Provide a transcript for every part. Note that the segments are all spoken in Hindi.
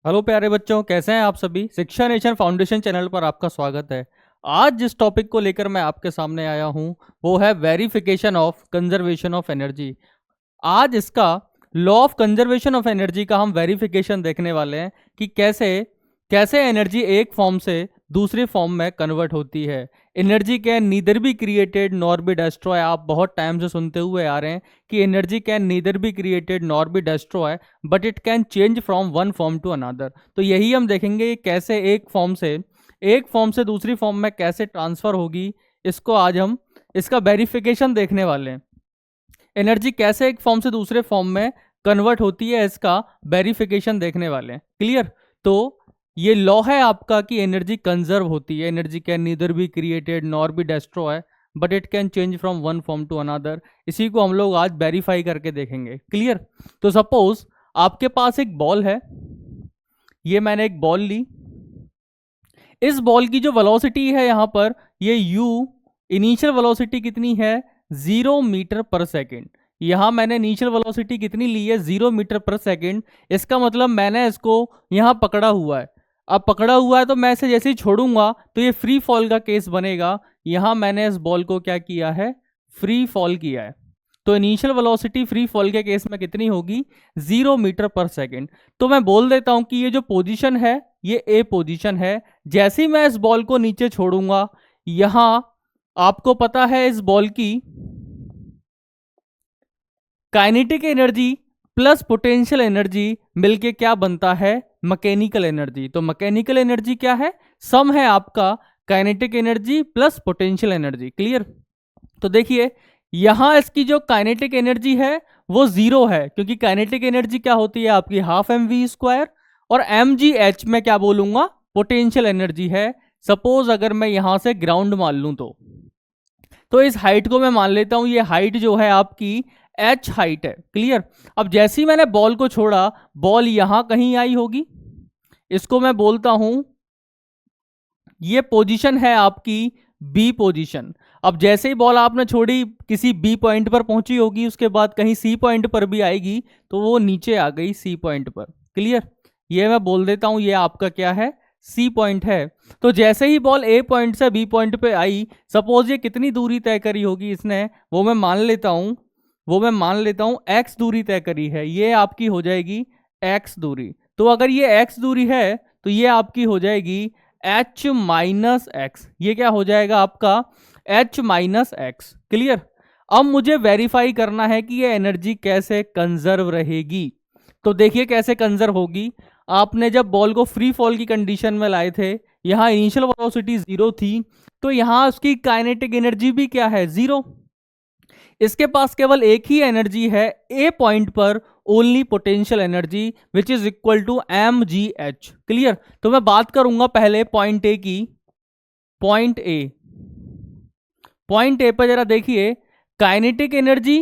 हेलो प्यारे बच्चों, कैसे हैं आप सभी। शिक्षा नेशन फाउंडेशन चैनल पर आपका स्वागत है। आज जिस टॉपिक को लेकर मैं आपके सामने आया हूं वो है verification of conservation of energy. आज इसका law of conservation of energy का हम वेरिफिकेशन देखने वाले हैं कि कैसे कैसे एनर्जी एक फॉर्म से दूसरे फॉर्म में कन्वर्ट होती है। Energy can neither be created nor be destroy. आप बहुत टाइम से सुनते हुए आ रहे हैं कि energy can neither be created nor be destroy but it can change from one form to another. तो यही हम देखेंगे कैसे एक फॉर्म से दूसरी फॉर्म में कैसे ट्रांसफर होगी। इसको आज हम इसका वेरिफिकेशन देखने वाले हैं। एनर्जी कैसे एक फॉर्म से दूसरे फॉर्म में कन्वर्ट होती है, इसका वेरिफिकेशन देखने वाले हैं। क्लियर। तो ये लॉ है आपका कि एनर्जी कंजर्व होती है। Energy can neither be created nor be destroy but it can change from one form to another. इसी को हम लोग आज वेरीफाई करके देखेंगे। क्लियर। तो सपोज आपके पास एक बॉल है, ये मैंने एक बॉल ली। इस बॉल की जो वेलोसिटी है यहां पर ये u, इनिशियल वेलोसिटी कितनी है 0 मीटर पर सेकेंड। यहां मैंने इनिशियल वेलोसिटी कितनी ली है 0 मीटर पर सेकेंड। इसका मतलब मैंने इसको यहां पकड़ा हुआ है। अब पकड़ा हुआ है तो मैं इसे जैसे ही छोड़ूंगा तो ये फ्री फॉल का केस बनेगा। यहां मैंने इस बॉल को क्या किया है, फ्री फॉल किया है। तो इनिशियल वेलोसिटी फ्री फॉल के केस में कितनी होगी 0 मीटर पर सेकेंड। तो मैं बोल देता हूं कि ये जो पोजीशन है ये ए पोजीशन है। जैसे ही मैं इस बॉल को नीचे छोड़ूंगा, यहां आपको पता है इस बॉल की kinetic energy plus potential energy मिलके क्या बनता है, मैकेनिकल एनर्जी। तो मैकेनिकल एनर्जी क्या है, सम है आपका kinetic energy plus potential energy. Clear. तो देखिए यहां इसकी जो काइनेटिक एनर्जी है वो जीरो है, क्योंकि काइनेटिक एनर्जी क्या होती है आपकी हाफ एम वी स्क्वायर, और एम जी एच में क्या बोलूंगा पोटेंशियल एनर्जी है। सपोज अगर मैं यहां से ग्राउंड मान लूं तो इस हाइट को मैं मान लेता हूं ये हाइट जो है आपकी एच हाइट है। क्लियर। अब जैसे ही मैंने बॉल को छोड़ा, बॉल यहां कहीं आई होगी, इसको मैं बोलता हूं ये पोजीशन है आपकी बी पोजीशन। अब जैसे ही बॉल आपने छोड़ी किसी बी पॉइंट पर पहुंची होगी, उसके बाद कहीं सी पॉइंट पर भी आएगी तो वो नीचे आ गई सी पॉइंट पर। क्लियर। ये मैं बोल देता हूं ये आपका क्या है, सी पॉइंट है। तो जैसे ही बॉल ए पॉइंट से बी पॉइंट पे आई, सपोज ये कितनी दूरी तय करी होगी इसने, वो मैं मान लेता हूं एक्स दूरी तय करी है। ये आपकी हो जाएगी एक्स दूरी। तो अगर ये एक्स दूरी है तो ये आपकी हो जाएगी एच माइनस एक्स। ये क्या हो जाएगा आपका एच माइनस एक्स। क्लियर। अब मुझे वेरीफाई करना है कि ये एनर्जी कैसे कंजर्व रहेगी। तो देखिए कैसे कंजर्व होगी। आपने जब बॉल को फ्री फॉल की कंडीशन में लाए थे, यहां इनिशियल वेलोसिटी जीरो थी, तो यहां उसकी काइनेटिक एनर्जी भी क्या है जीरो। इसके पास केवल एक ही एनर्जी है ए पॉइंट पर, only potential energy which is equal to M G H. Clear. तो मैं बात करूंगा पहले पॉइंट ए की। पॉइंट ए पॉइंट ए पर जरा देखिए, kinetic energy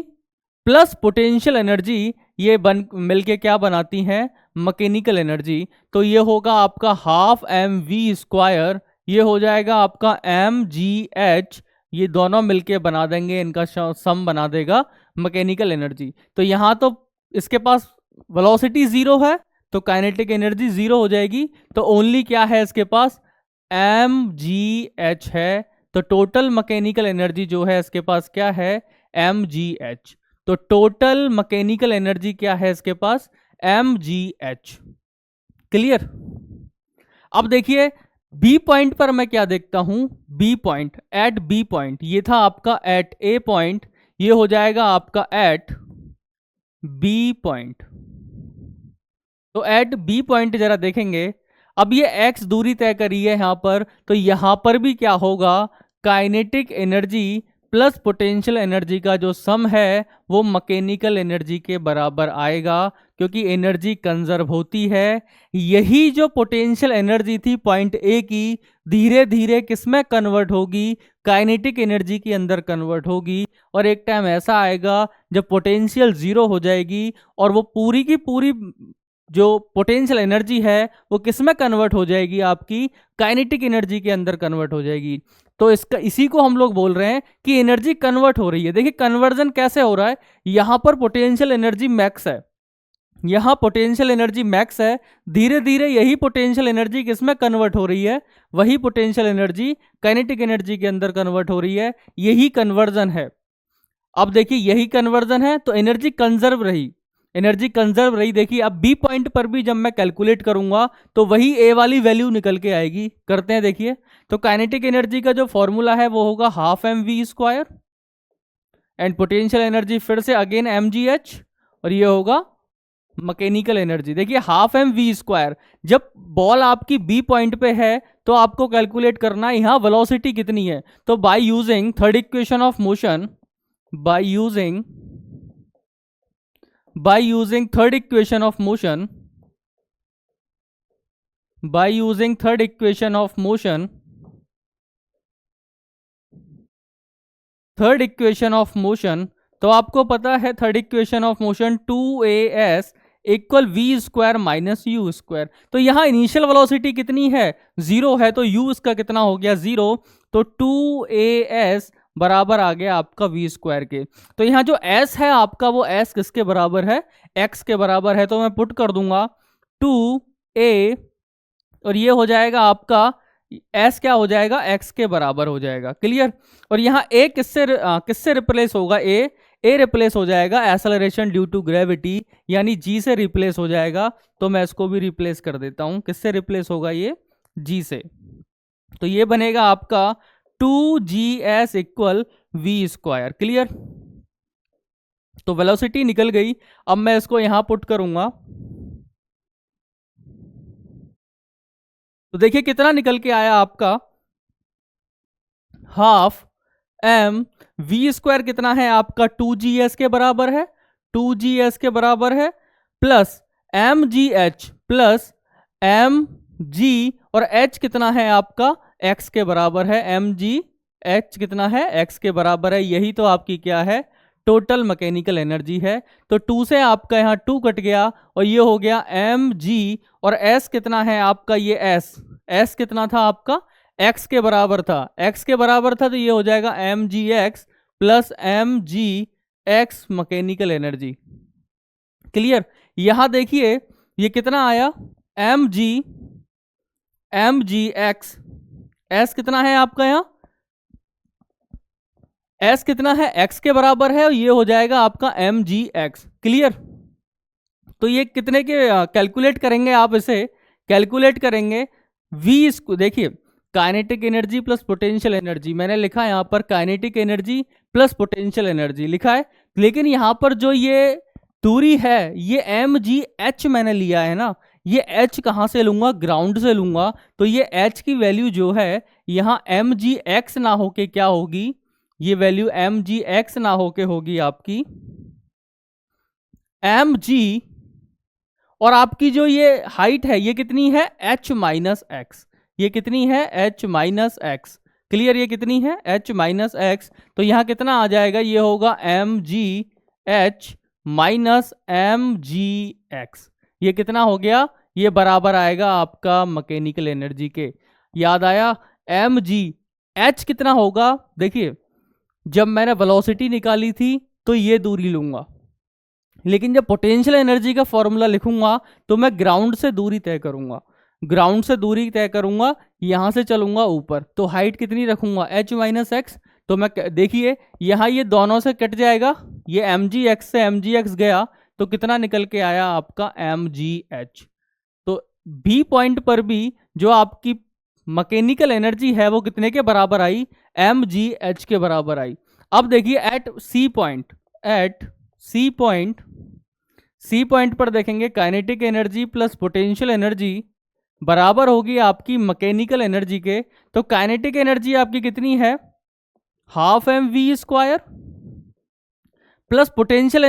plus potential energy ये बन मिलके क्या बनाती हैं, मैकेनिकल एनर्जी। तो ये होगा आपका हाफ एम वी स्क्वायर, ये हो जाएगा आपका एम जी एच। ये दोनों मिलके बना देंगे, इनका सम बना देगा मैकेनिकल एनर्जी। तो यहां तो इसके पास वेलोसिटी जीरो है तो काइनेटिक एनर्जी जीरो हो जाएगी। तो ओनली क्या है इसके पास एम जी एच है। तो टोटल मैकेनिकल एनर्जी जो है इसके पास क्या है एम जी एच। तो टोटल मैकेनिकल एनर्जी क्या है इसके पास एम जी एच। क्लियर। अब देखिए बी पॉइंट पर मैं क्या देखता हूं, B point at B point, ये था आपका एट ए पॉइंट, ये हो जाएगा आपका एट बी पॉइंट। तो एट बी पॉइंट जरा देखेंगे, अब ये एक्स दूरी तय करी है यहां पर, तो यहां पर भी क्या होगा kinetic energy plus potential energy का जो सम है वो मैकेनिकल एनर्जी के बराबर आएगा, क्योंकि एनर्जी कंजर्व होती है। यही जो पोटेंशियल एनर्जी थी पॉइंट ए की, धीरे धीरे किसमें कन्वर्ट होगी, काइनेटिक एनर्जी के अंदर कन्वर्ट होगी। और एक टाइम ऐसा आएगा जब पोटेंशियल जीरो हो जाएगी और वो पूरी की पूरी जो पोटेंशियल एनर्जी है वो किस में कन्वर्ट हो जाएगी, आपकी काइनेटिक एनर्जी के अंदर कन्वर्ट हो जाएगी। तो इसका इसी को हम लोग बोल रहे हैं कि एनर्जी कन्वर्ट हो रही है। देखिए कन्वर्जन कैसे हो रहा है, यहां पर पोटेंशियल एनर्जी मैक्स है, यहाँ पोटेंशियल एनर्जी मैक्स है, धीरे धीरे यही पोटेंशियल एनर्जी किसमें कन्वर्ट हो रही है, वही पोटेंशियल एनर्जी काइनेटिक एनर्जी के अंदर कन्वर्ट हो रही है। यही कन्वर्जन है। अब देखिए यही कन्वर्जन है तो एनर्जी कंजर्व रही, एनर्जी कंजर्व रही। देखिए अब बी पॉइंट पर भी जब मैं कैलकुलेट करूंगा तो वही ए वाली वैल्यू निकल के आएगी। करते हैं देखिए, तो काइनेटिक एनर्जी का जो फॉर्मूला है वो होगा half M V square and potential energy फिर से अगेन एम जी एच, और ये होगा मैकेनिकल एनर्जी। देखिए हाफ एम वी स्क्वायर, जब बॉल आपकी बी पॉइंट पे है तो आपको कैलकुलेट करना है यहाँ वेलोसिटी कितनी है। तो by using third equation of motion, by using third equation of motion, by using third equation of motion, third equation of motion, तो आपको पता है third equation of motion 2as equal V square minus U square. तो यहाँ इनिशियल वेलोसिटी कितनी है, 0 है, तो u इसका कितना हो गया 0, तो 2as बराबर आ गया आपका v स्क्वायर के। तो यहाँ जो s है आपका वो s किसके बराबर है, x के बराबर है। तो मैं पुट कर दूंगा 2a और ये हो जाएगा आपका s क्या हो जाएगा, x के बराबर हो जाएगा। क्लियर। और यहाँ a किससे रिप्लेस होगा, a रिप्लेस हो जाएगा एक्सेलरेशन ड्यू टू ग्रेविटी, यानी g से रिप्लेस हो जाएगा। तो मैं इसको भी रिप्लेस कर देता हूँ, किससे रिप्लेस होगा ये, g से। तो ये बनेगा आपका 2gs equal V square. Clear. तो वेलोसिटी निकल गई। अब मैं इसको यहां पुट करूंगा तो देखिए कितना निकल के आया आपका, हाफ एम वी स्क्वायर कितना है आपका 2gs के बराबर है, 2gs के बराबर है, plus M G H plus M G, और h कितना है आपका x के बराबर है, एम जी एच कितना है x के बराबर है। यही तो आपकी क्या है, टोटल मैकेनिकल एनर्जी है। तो 2 से आपका यहाँ 2 कट गया और ये हो गया एम जी, और s कितना है आपका, ये s कितना था आपका, x के बराबर था, x के बराबर था, तो ये हो जाएगा M G X plus M G X mechanical energy. Clear. यहां देखिए ये कितना आया, एम जी एक्स, एस कितना है आपका, यहाँ एस कितना है, एक्स के बराबर है, और ये हो जाएगा आपका एम जी एक्स। क्लियर। तो ये कितने के कैलकुलेट करेंगे आप, इसे कैलकुलेट करेंगे वी इसको। देखिए kinetic energy plus potential energy मैंने लिखा है यहाँ पर, kinetic energy plus potential energy लिखा है, लेकिन यहाँ पर जो ये दूरी है ये एम जी एच मैंने लिया है ना, ये h कहाँ से लूंगा, ग्राउंड से लूंगा। तो ये h की वैल्यू जो है यहाँ एम जी एक्स ना होके क्या होगी, ये वैल्यू एम जी एक्स ना होके होगी आपकी एम जी, और आपकी जो ये हाइट है ये कितनी है, h माइनस एक्स, ये कितनी है h माइनस एक्स। क्लियर। ये कितनी है h माइनस एक्स, तो यहाँ कितना आ जाएगा, ये होगा M G H minus M G X. ये कितना हो गया, ये बराबर आएगा आपका मैकेनिकल एनर्जी के। याद आया, एम जी एच कितना होगा, देखिए जब मैंने वेलोसिटी निकाली थी तो ये दूरी लूंगा, लेकिन जब पोटेंशियल एनर्जी का फॉर्मूला लिखूंगा तो मैं ग्राउंड से दूरी तय करूंगा, ग्राउंड से दूरी तय करूंगा, यहां से चलूंगा ऊपर, तो हाइट कितनी रखूंगा, h माइनस एक्स। तो मैं देखिए यहाँ ये दोनों से कट जाएगा, ये एम जी एक्स से एम जी एक्स गया, तो कितना निकल के आया आपका एम जी एच। तो बी पॉइंट पर भी जो आपकी मैकेनिकल एनर्जी है वो कितने के बराबर आई, एम जी एच के बराबर आई। अब देखिए at C point, C point पर देखेंगे kinetic energy plus potential energy बराबर होगी आपकी मैकेनिकल एनर्जी के। तो काइनेटिक एनर्जी आपकी कितनी है, half M V square, plus potential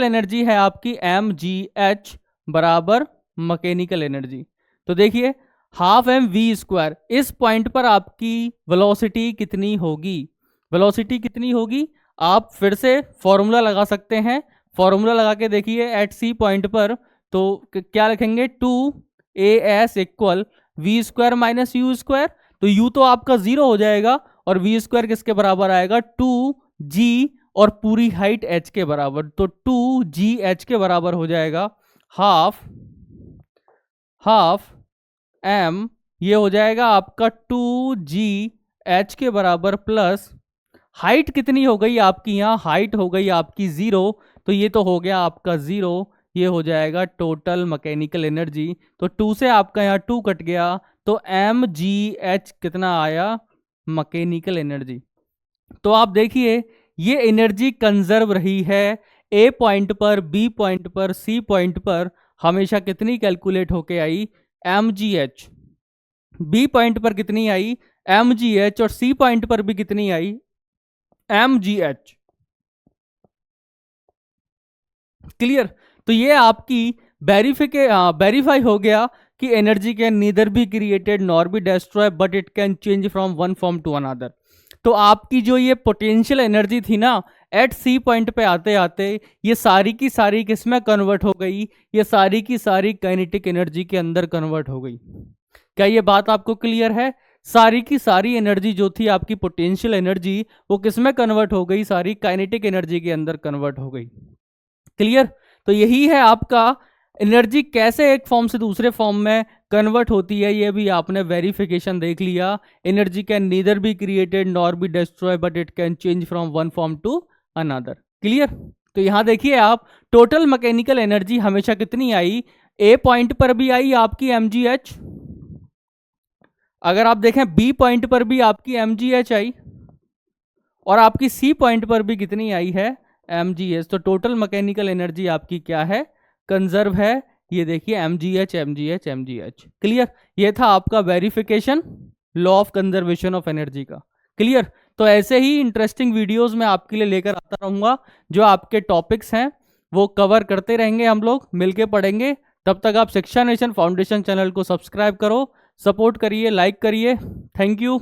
energy है आपकी एम जी एच बराबर मैकेनिकल एनर्जी। तो देखिए हाफ एम वी स्क्वायर, इस पॉइंट पर आपकी वेलोसिटी कितनी होगी, वेलोसिटी कितनी होगी, आप फिर से फॉर्मूला लगा सकते हैं, फॉर्मूला लगा के देखिए एट सी पॉइंट पर, तो क्या लिखेंगे 2as equal V square minus U square. तो u तो आपका 0 हो जाएगा और वी स्क्वायर किसके बराबर आएगा 2g, और पूरी हाइट h के बराबर, तो 2gh के बराबर हो जाएगा हाफ m, ये हो जाएगा आपका 2gh के बराबर प्लस हाइट कितनी हो गई आपकी, यहाँ हाइट हो गई आपकी 0, तो ये तो हो गया आपका 0, ये हो जाएगा टोटल मैकेनिकल एनर्जी। तो 2 से आपका यहाँ 2 कट गया, तो mgh कितना आया, मैकेनिकल एनर्जी। तो आप देखिए ये एनर्जी कंजर्व रही है ए पॉइंट पर, बी पॉइंट पर, सी पॉइंट पर, हमेशा कितनी कैलकुलेट होके आई, mgh। बी पॉइंट पर कितनी आई, mgh, और सी पॉइंट पर भी कितनी आई, mgh। क्लियर। तो ये आपकी वेरीफाई हो गया कि energy can neither be created nor be destroy but it can change from one form to another. तो आपकी जो ये पोटेंशियल एनर्जी थी ना, एट सी पॉइंट पे आते आते ये सारी की सारी किसमें कन्वर्ट हो गई, ये सारी की सारी काइनेटिक एनर्जी के अंदर कन्वर्ट हो गई। क्या ये बात आपको क्लियर है? सारी की सारी एनर्जी जो थी आपकी पोटेंशियल एनर्जी, वो किसमें कन्वर्ट हो गई, सारी काइनेटिक एनर्जी के अंदर कन्वर्ट हो गई। क्लियर। तो यही है आपका एनर्जी कैसे एक फॉर्म से दूसरे फॉर्म में कन्वर्ट होती है, ये भी आपने वेरिफिकेशन देख लिया। Energy can neither be created nor be destroy but it can change from one form to another. Clear. तो यहां देखिए आप, टोटल मैकेनिकल एनर्जी हमेशा कितनी आई, ए पॉइंट पर भी आई आपकी mgh, अगर आप देखें बी पॉइंट पर भी आपकी mgh आई, और आपकी सी पॉइंट पर भी कितनी आई है, mgh। तो टोटल मैकेनिकल एनर्जी आपकी क्या है, कंजर्व है। ये देखिए mgh mgh mgh। क्लियर। ये था आपका verification law of conservation of energy का। क्लियर। तो ऐसे ही इंटरेस्टिंग वीडियोस मैं आपके लिए लेकर आता रहूंगा, जो आपके टॉपिक्स हैं वो कवर करते रहेंगे, हम लोग मिलके पढ़ेंगे। तब तक आप शिक्षा नेशन फाउंडेशन चैनल को सब्सक्राइब करो, सपोर्ट करिए, लाइक करिए। Thank you.